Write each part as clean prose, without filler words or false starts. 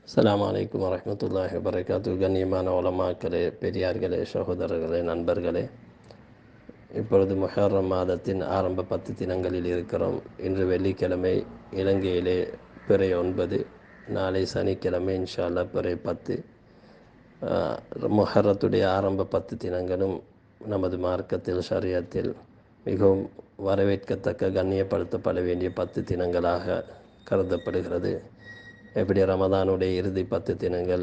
அஸ்ஸலாமு அலைக்கும் வரஹ்மத்துல்லாஹி வபரகாத்துஹு. கண்ணியமான உலமாக்களே, பெரியார்களே, சகோதரர்களே, நண்பர்களே, இப்பொழுது முஹர்ரம் மாதத்தின் ஆரம்ப 10 தினங்களில் இருக்கிறோம். இன்று வெள்ளிக்கிழமை, இலங்கையிலே பிறை 9, நாளை சனிக்கிழமை இன்ஷா அல்லாஹ் பிறை 10. முஹர்ரத்துடைய ஆரம்ப 10 தினங்களும் நமது மார்க்கத்தில் ஷரியத்தில் மிகவும் வரவேற்கத்தக்க, கண்ணியப்படுத்தப்பட வேண்டிய 10 தினங்களாக கருதப்படுகிறது. எப்படி ரமதானுடைய இறுதி 10 தினங்கள்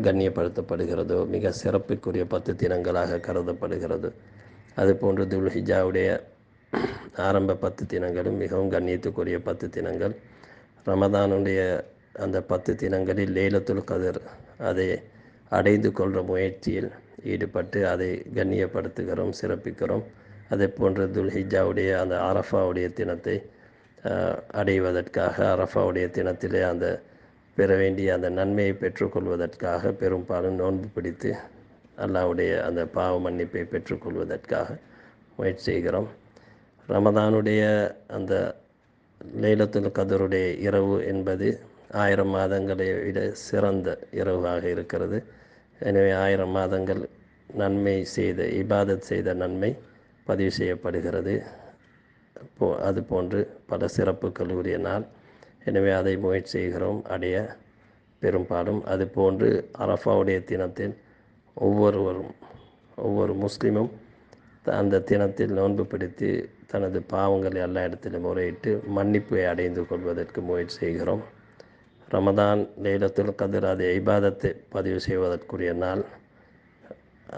கண்ணியப்படுத்தப்படுகிறதோ, மிக சிறப்புக்குரிய 10 தினங்களாக கருதப்படுகிறது. அதுபோன்று துல்ஹிஜாவுடைய ஆரம்ப 10 தினங்களும் மிகவும் கண்ணியத்துக்குரிய 10 தினங்கள். ரமதானுடைய அந்த 10 தினங்களில் லைலத்துல் கத்ர் அதை அடைந்து கொள்கிற முயற்சியில் ஈடுபட்டு அதை கண்ணியப்படுத்துகிறோம், சிறப்பிக்கிறோம். அதே போன்று துல்ஹிஜாவுடைய அந்த அரஃபாவுடைய தினத்தை அடைவதற்காக, அரஃபாவுடைய தினத்திலே அந்த பெற வேண்டிய அந்த நன்மையை பெற்றுக்கொள்வதற்காக பெரும்பாலும் நோன்பு பிடித்து அல்லாஹ்வுடைய அந்த பாவ மன்னிப்பை பெற்றுக்கொள்வதற்காக முயற்சி செய்கிறோம். ரமதானுடைய அந்த லைலத்துல் கத்ருடைய இரவு என்பது 1000 மாதங்களை விட சிறந்த இரவாக இருக்கிறது. எனவே 1000 மாதங்கள் நன்மை செய்த, இபாதத் செய்த நன்மை பதிவு செய்யப்படுகிறது. அதுபோன்று பல சிறப்புகள் உரிய நாள். எனவே அதை முயற்சி செய்கிறோம் அடைய பெரும்பாலும். அதுபோன்று அரஃபாவுடைய தினத்தில் ஒவ்வொரு முஸ்லீமும் அந்த தினத்தில் நோன்பு பிடித்து தனது பாவங்களை எல்லா இடத்திலும் முறையிட்டு மன்னிப்பை அடைந்து கொள்வதற்கு முயற்சி செய்கிறோம். ரமதான் லைலத்துல் கத்ர் அதை இபாதத்தை பதிவு செய்வதற்குரிய நாள்.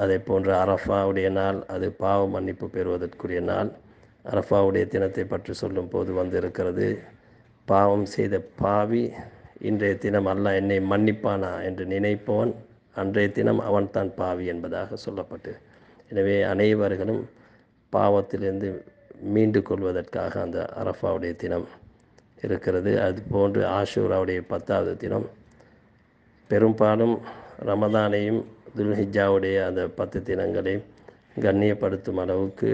அதே போன்று அரஃபாவுடைய நாள் அது பாவ மன்னிப்பு பெறுவதற்குரிய நாள். அரஃபாவுடைய தினத்தை பற்றி சொல்லும் போது வந்திருக்கிறது, பாவம் செய்த பாவி இன்றைய தினம் அல்லாஹ் என்னை மன்னிப்பானா என்று நினைப்பவன் அன்றைய தினம் அவன் தான் பாவி என்பதாக சொல்லப்பட்டு, எனவே அனைவர்களும் பாவத்திலிருந்து மீண்டு கொள்வதற்காக அந்த அரஃபாவுடைய தினம் இருக்கிறது. அதுபோன்று ஆஷூராவுடைய 10வது தினம். பெரும்பாலும் ரமதானையும் துல்ஹிஜாவுடைய அந்த 10 தினங்களையும் கண்ணியப்படுத்தும் அளவுக்கு,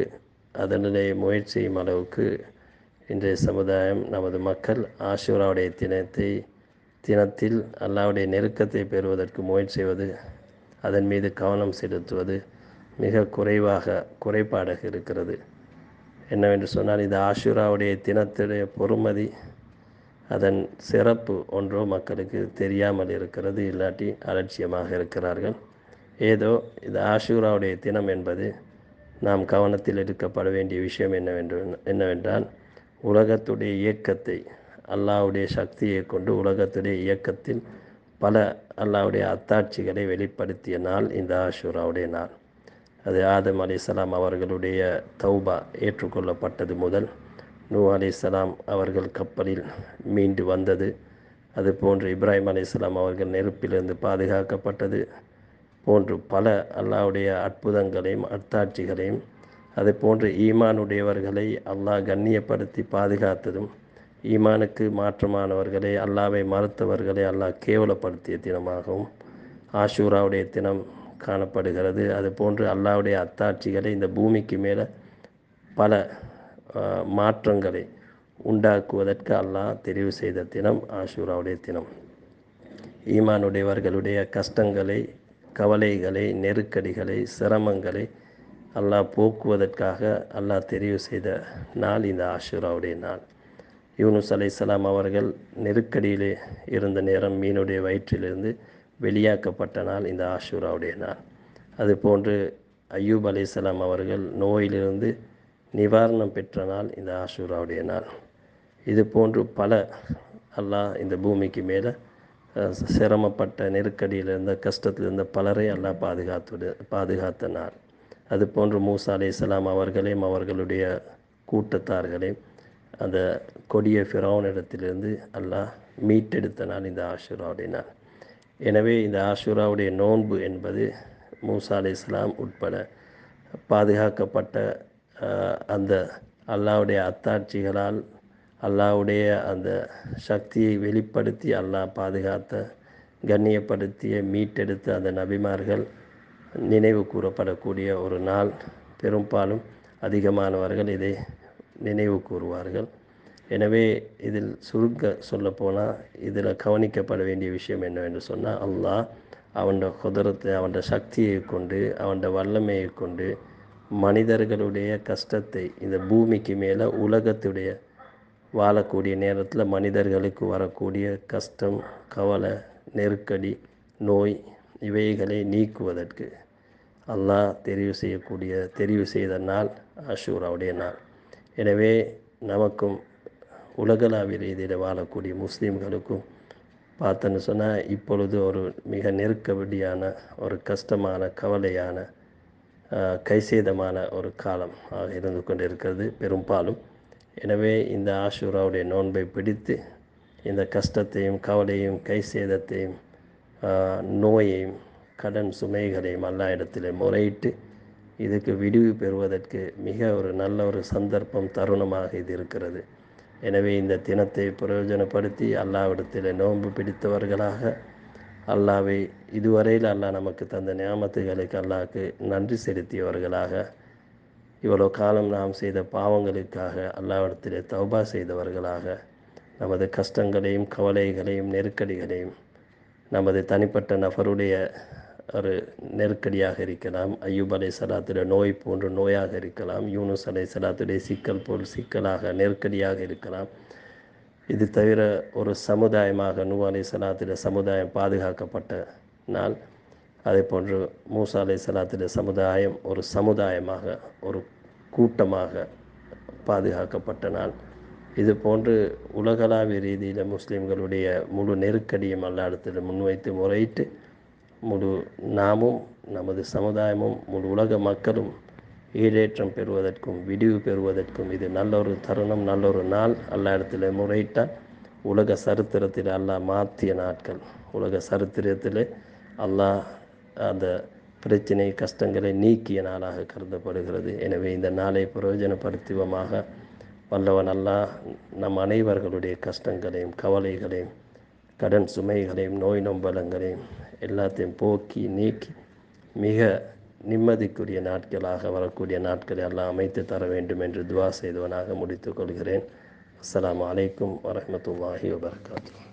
அதனிலே முயற்சி செய்யும் அளவுக்கு இன்றைய சமுதாயம், நமது மக்கள் ஆஷூராவுடைய தினத்தில் அல்லாஹ்வுடைய நெருக்கத்தை பெறுவதற்கு முயற்சி செய்வது, அதன் மீது கவனம் செலுத்துவது மிக குறைபாடாக இருக்கிறது. என்னவென்று சொன்னால், இந்த ஆஷூராவுடைய தினத்துடைய பொறுமதி, அதன் சிறப்பு ஒன்றோ மக்களுக்கு தெரியாமல் இருக்கிறது, இல்லாட்டி அலட்சியமாக இருக்கிறார்கள். ஏதோ இந்த ஆஷூராவுடைய தினம் என்பது நாம் கவனத்தில் எடுக்கப்பட வேண்டிய விஷயம் என்னவென்றால், உலகத்துடைய இயக்கத்தை, அல்லாஹ்வுடைய சக்தியை கொண்டு உலகத்துடைய இயக்கத்தில் பல அல்லாஹ்வுடைய அத்தாட்சிகளை வெளிப்படுத்திய நாள் இந்த ஆஷூராவுடைய நாள். அது ஆதம் அலைஹிஸ்ஸலாம் அவர்களுடைய தௌபா ஏற்றுக்கொள்ளப்பட்டது முதல், நூஹ் அலைஹிஸ்ஸலாம் அவர்கள் கப்பலில் மீண்டு வந்தது, அதுபோன்று இப்ராஹிம் அலைஹிஸ்ஸலாம் அவர்கள் நெருப்பிலிருந்து பாதுகாக்கப்பட்டது போன்று பல அல்லாஹ்வுடைய அற்புதங்களையும் அத்தாட்சிகளையும், அதுபோன்று ஈமானுடையவர்களை அல்லாஹ் கண்ணியப்படுத்தி பாதுகாத்ததும், ஈமானுக்கு மாற்றமானவர்களை, அல்லாஹ்வை மறுத்தவர்களை அல்லாஹ் கேவலப்படுத்திய தினமாகவும் ஆஷூராவுடைய தினம் காணப்படுகிறது. அதுபோன்று அல்லாஹ்வுடைய அத்தாட்சிகளை இந்த பூமிக்கு மேலே பல மாற்றங்களை உண்டாக்குவதற்கு அல்லாஹ் தெரிவு செய்த தினம் ஆஷூராவுடைய தினம். ஈமானுடையவர்களுடைய கஷ்டங்களை, கவலைகளை, நெருக்கடிகளை, சிரமங்களை அல்லாஹ் போக்குவதற்காக அல்லாஹ் தெரிவு செய்த நாள் இந்த ஆஷூராவுடைய நாள். யூனுஸ் அலைஹிஸ்ஸலாம் அவர்கள் நெருக்கடியிலே இருந்த நேரம், மீனுடைய வயிற்றிலிருந்து வெளியாக்கப்பட்ட நாள் இந்த ஆஷூராவுடைய நாள். அதுபோன்று அய்யூப் அலைஹிஸ்ஸலாம் அவர்கள் நோயிலிருந்து நிவாரணம் பெற்ற நாள் இந்த ஆஷூராவுடைய நாள். இது போன்று பல அல்லாஹ் இந்த பூமிக்கு மேலே சிரமப்பட்ட, நெருக்கடியில் இருந்த, கஷ்டத்தில் இருந்த பலரை அல்லாஹ் பாதுகாத்த நாள். அதுபோன்று மூசா அலைஹிஸ்ஸலாம் அவர்களையும் அவர்களுடைய கூட்டத்தார்களையும் அந்த கொடிய ஃபிரௌனிடத்திலிருந்து அல்லாஹ் மீட்டெடுத்த நாள் இந்த ஆஷூராவுடைய நாள். எனவே இந்த ஆஷூராவுடைய நோன்பு என்பது மூசா அலைஹிஸ்ஸலாம் உட்பட பாதுகாக்கப்பட்ட அந்த அல்லாஹ்வுடைய அத்தாட்சிகளால், அல்லாஹ்வுடைய அந்த சக்தியை வெளிப்படுத்தி அல்லாஹ் பாதுகாத்த, கண்ணியப்படுத்திய, மீட்டெடுத்த அந்த நபிமார்கள் நினைவு கூறப்படக்கூடிய ஒரு நாள். பெரும்பாலும் அதிகமானவர்கள் இதை நினைவு கூறுவார்கள். எனவே இதில் சுருக்க சொல்லப்போனால் இதில் கவனிக்கப்பட வேண்டிய விஷயம் என்னவென்று சொன்னால், அல்லாஹ் அவனோட குதிரத்தை, அவனோட சக்தியை கொண்டு, அவனோட வல்லமையை கொண்டு மனிதர்களுடைய கஷ்டத்தை இந்த பூமிக்கு மேலே உலகத்துடைய வாழக்கூடிய நேரத்தில் மனிதர்களுக்கு வரக்கூடிய கஷ்டம், கவலை, நெருக்கடி, நோய் இவைகளை நீக்குவதற்கு அல்லாஹ் தெரிவு செய்த நாள் ஆஷூராவுடைய நாள். எனவே நமக்கும் உலகளாவிய ரீதியில் வாழக்கூடிய முஸ்லீம்களுக்கும் பார்த்தோன்னு சொன்னால் இப்பொழுது ஒரு மிக நெருக்கடியான, ஒரு கஷ்டமான, கவலையான, கைசேதமான ஒரு காலம் இருந்து கொண்டிருக்கிறது பெரும்பாலும். எனவே இந்த ஆஷூராவுடைய நோன்பை பிடித்து இந்த கஷ்டத்தையும் கவலையும் கைசேதத்தையும் நோயையும் கடன் சுமைகளையும் அல்லாஹ் இடத்திலே முறையிட்டு இதுக்கு விடிவு பெறுவதற்கு மிக ஒரு நல்ல ஒரு சந்தர்ப்பம், தருணமாக இது இருக்கிறது. எனவே இந்த தினத்தை பிரயோஜனப்படுத்தி அல்லாஹ்விடத்தில் நோன்பு பிடித்தவர்களாக, அல்லாஹ்வை இதுவரையில் அல்லாஹ் நமக்கு தந்த நியாமத்துகளுக்கு அல்லாஹ்க்கு நன்றி செலுத்தியவர்களாக, இவ்வளோ காலம் நாம் செய்த பாவங்களுக்காக அல்லாஹ்விடத்தில் தௌபா செய்தவர்களாக, நமது கஷ்டங்களையும் கவலைகளையும் நெருக்கடிகளையும் நமது தனிப்பட்ட நபருடைய ஒரு நெருக்கடியாக இருக்கலாம், ஐயூப் அலைஹிஸ்ஸலாத்துடைய நோய் போன்ற நோயாக இருக்கலாம், யூனுஸ் அலைஹிஸ்ஸலாத்துடைய சிக்கல் போல் சிக்கலாக நெருக்கடியாக இருக்கலாம். இது தவிர ஒரு சமுதாயமாக நூஹ் அலைஹிஸ்ஸலாத்துடைய சமுதாயம் பாதுகாக்கப்பட்ட நாள், அதே போன்று மூசா அலைஹிஸ்ஸலாத்துடைய சமுதாயம் ஒரு சமுதாயமாக, ஒரு கூட்டமாக பாதுகாக்கப்பட்ட நாள். இது போன்று உலகளாவிய ரீதியில் முஸ்லீம்களுடைய முழு நெருக்கடியும் அல்லாஹ்விடத்தில் முன்வைத்து முறையிட்டு முழு நாமும் நமது சமுதாயமும் முழு உலக மக்களும் ஈடேற்றம் பெறுவதற்கும் விடிவு பெறுவதற்கும் இது நல்ல ஒரு தருணம், நல்ல ஒரு நாள். அல்லாஹ்விடத்தில் முறையிட்டால் உலக சரித்திரத்தில் அல்லாஹ் மாற்றிய நாட்கள், உலக சரித்திரத்தில் அல்லாஹ் அந்த பிரச்சனை கஷ்டங்களை நீக்கிய நாளாக கருதப்படுகிறது. எனவே இந்த நாளை பிரயோஜனப்படுத்துவமாக வல்லவன் அல்லாஹ் நம் அனைவர்களுடைய கஷ்டங்களையும் கவலைகளையும் கடன் சுமைகளையும் நோய் நொம்பலங்களையும் எல்லாத்தையும் போக்கி நீக்கி மிக நிம்மதிக்குரிய நாட்களாக வரக்கூடிய நாட்களை எல்லாம் அமைத்து தர வேண்டும் என்று துவா செய்தவனாக முடித்துக் கொள்கிறேன். அஸ்ஸலாமு அலைக்கும் வரஹ்மத்துல்லாஹி வபரகாத்துஹு.